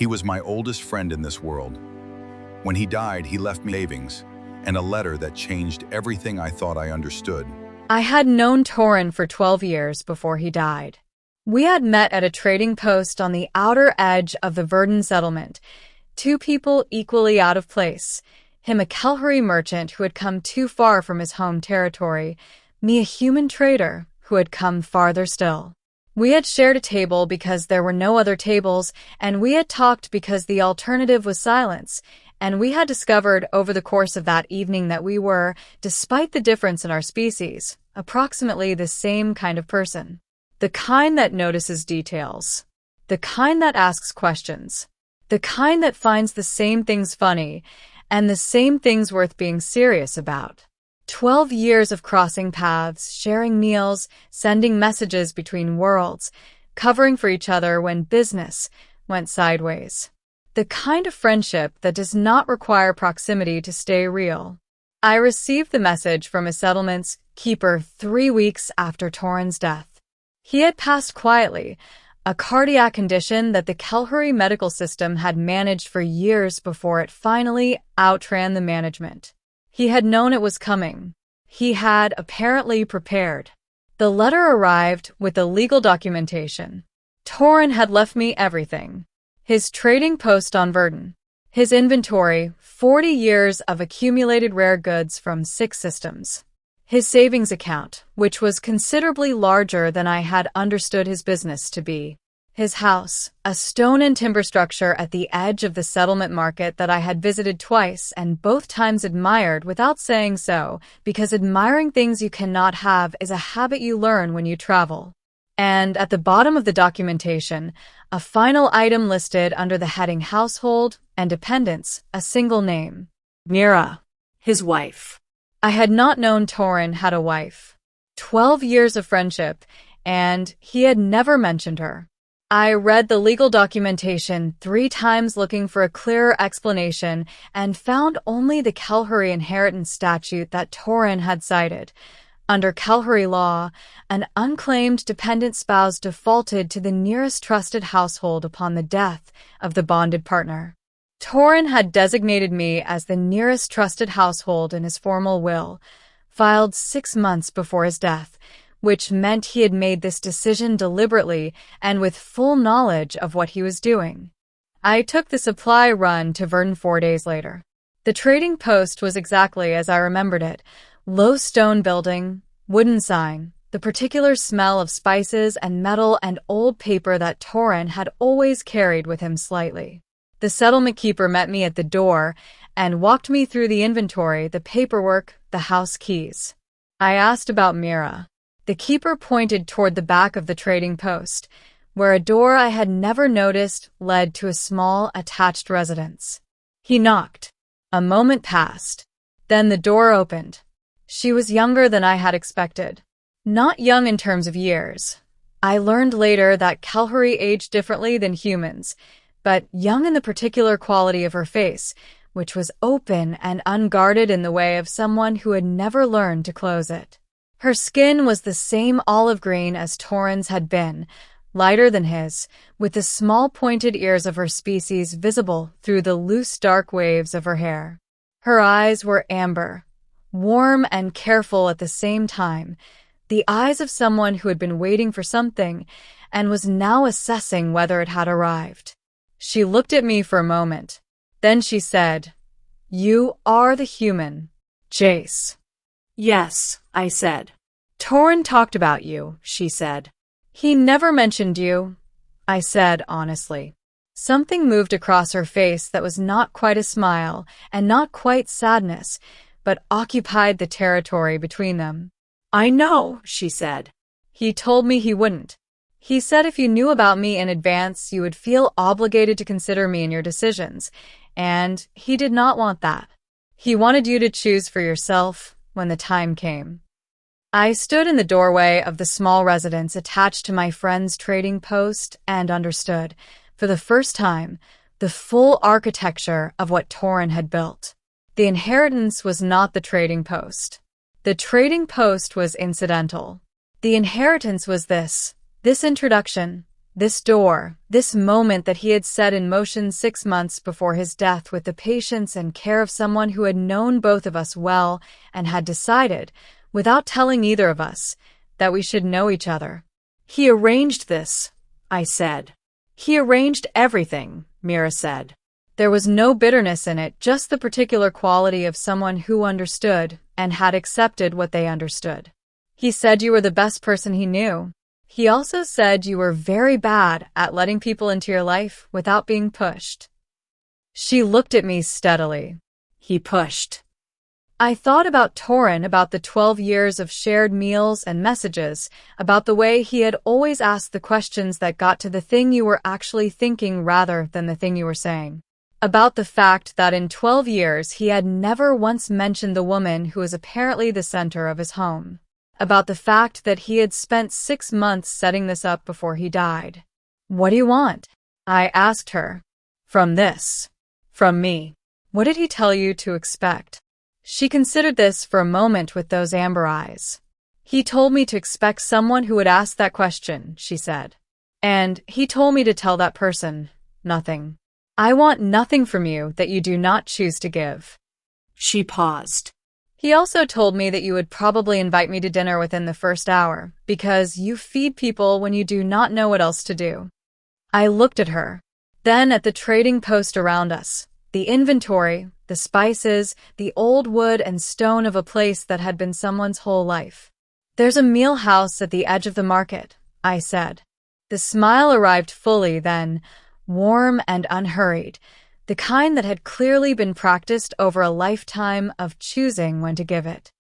He was my oldest friend in this world. When he died, he left me savings and a letter that changed everything I thought I understood. I had known Torren for 12 years before he died. We had met at a trading post on the outer edge of the Verdun settlement. Two people equally out of place. Him a Kelhari merchant who had come too far from his home territory, me a human trader who had come farther still. We had shared a table because there were no other tables, and we had talked because the alternative was silence, and we had discovered over the course of that evening that we were, despite the difference in our species, approximately the same kind of person. The kind that notices details. The kind that asks questions. The kind that finds the same things funny and the same things worth being serious about. 12 years of crossing paths, sharing meals, sending messages between worlds, covering for each other when business went sideways. The kind of friendship that does not require proximity to stay real. I received the message from a settlement's keeper 3 weeks after Torren's death. He had passed quietly, a cardiac condition that the Kelhari medical system had managed for years before it finally outran the management. He had known it was coming. He had apparently prepared. The letter arrived with the legal documentation. Torren had left me everything. His trading post on Verdun. His inventory, 40 years of accumulated rare goods from 6 systems. His savings account, which was considerably larger than I had understood his business to be. His house, a stone and timber structure at the edge of the settlement market that I had visited twice and both times admired without saying so, because admiring things you cannot have is a habit you learn when you travel. And at the bottom of the documentation, a final item listed under the heading Household and Dependents, a single name. Mira, his wife. I had not known Torren had a wife. 12 years of friendship, and he had never mentioned her. I read the legal documentation 3 times looking for a clearer explanation and found only the Kelhari inheritance statute that Torren had cited. Under Kelhari law, an unclaimed dependent spouse defaulted to the nearest trusted household upon the death of the bonded partner. Torren had designated me as the nearest trusted household in his formal will, filed 6 months before his death, which meant he had made this decision deliberately and with full knowledge of what he was doing. I took the supply run to Verdun 4 days later. The trading post was exactly as I remembered it. Low stone building, wooden sign, the particular smell of spices and metal and old paper that Torren had always carried with him slightly. The settlement keeper met me at the door and walked me through the inventory, the paperwork, the house keys. I asked about Mira. The keeper pointed toward the back of the trading post, where a door I had never noticed led to a small attached residence. He knocked. A moment passed. Then the door opened. She was younger than I had expected. Not young in terms of years. I learned later that Kelhari aged differently than humans, but young in the particular quality of her face, which was open and unguarded in the way of someone who had never learned to close it. Her skin was the same olive green as Torren's had been, lighter than his, with the small pointed ears of her species visible through the loose dark waves of her hair. Her eyes were amber, warm and careful at the same time, the eyes of someone who had been waiting for something and was now assessing whether it had arrived. She looked at me for a moment. Then she said, "You are the human, Jace." "Yes," I said. "Torren talked about you," she said. "He never mentioned you," I said honestly. Something moved across her face that was not quite a smile and not quite sadness, but occupied the territory between them. "I know," she said. "He told me he wouldn't. He said if you knew about me in advance, you would feel obligated to consider me in your decisions, and he did not want that. He wanted you to choose for yourself when the time came." I stood in the doorway of the small residence attached to my friend's trading post and understood, for the first time, the full architecture of what Torren had built. The inheritance was not the trading post. The trading post was incidental. The inheritance was this introduction, This door, this moment that he had set in motion 6 months before his death with the patience and care of someone who had known both of us well and had decided, without telling either of us, that we should know each other. He arranged this, I said. He arranged everything, Mira said. There was no bitterness in it, just the particular quality of someone who understood and had accepted what they understood. He said you were the best person he knew. He also said you were very bad at letting people into your life without being pushed. She looked at me steadily. He pushed. I thought about Torren, about the 12 years of shared meals and messages, about the way he had always asked the questions that got to the thing you were actually thinking rather than the thing you were saying. About the fact that in 12 years he had never once mentioned the woman who was apparently the center of his home. About the fact that he had spent 6 months setting this up before he died. What do you want? I asked her. From this. From me. What did he tell you to expect? She considered this for a moment with those amber eyes. He told me to expect someone who would ask that question, she said. And he told me to tell that person, nothing. I want nothing from you that you do not choose to give. She paused. He also told me that you would probably invite me to dinner within the first hour, because you feed people when you do not know what else to do. I looked at her, then at the trading post around us, the inventory, the spices, the old wood and stone of a place that had been someone's whole life. There's a meal house at the edge of the market, I said. The smile arrived fully then, warm and unhurried, the kind that had clearly been practiced over a lifetime of choosing when to give it.